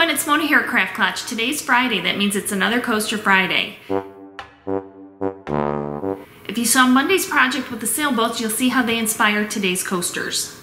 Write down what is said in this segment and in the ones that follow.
everyone, it's Mona here at Craft Klatch. Today's Friday, that means it's another Coaster Friday. If you saw Monday's project with the sailboats, you'll see how they inspired today's coasters.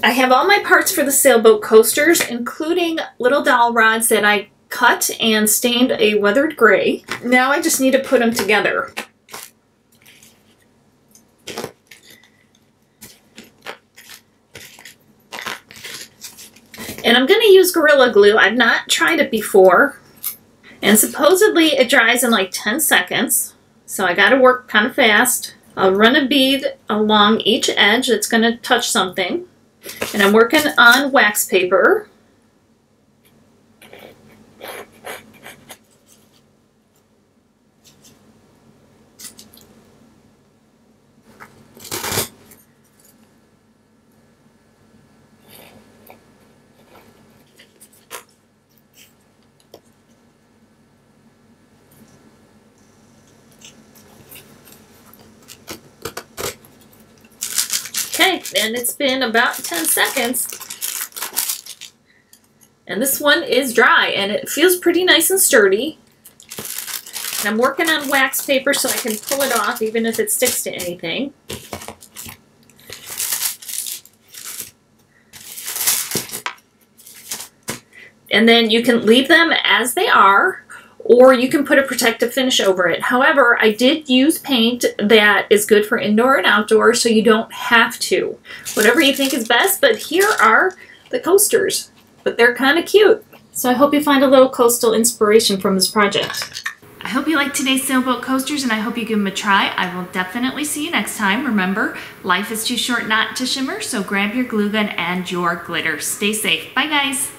I have all my parts for the sailboat coasters, including little dowel rods that I cut and stained a weathered gray. Now I just need to put them together. And I'm going to use Gorilla Glue. I've not tried it before. And supposedly it dries in like 10 seconds. So I got to work kind of fast. I'll run a bead along each edge that's going to touch something. And I'm working on wax paper. Okay, and it's been about 10 seconds. And this one is dry, and it feels pretty nice and sturdy. And I'm working on wax paper so I can pull it off even if it sticks to anything. And then you can leave them as they are, or you can put a protective finish over it. However, I did use paint that is good for indoor and outdoor, so you don't have to. Whatever you think is best, but here are the coasters. But they're kind of cute. So I hope you find a little coastal inspiration from this project. I hope you liked today's sailboat coasters, and I hope you give them a try. I will definitely see you next time. Remember, life is too short not to shimmer, so grab your glue gun and your glitter. Stay safe. Bye, guys.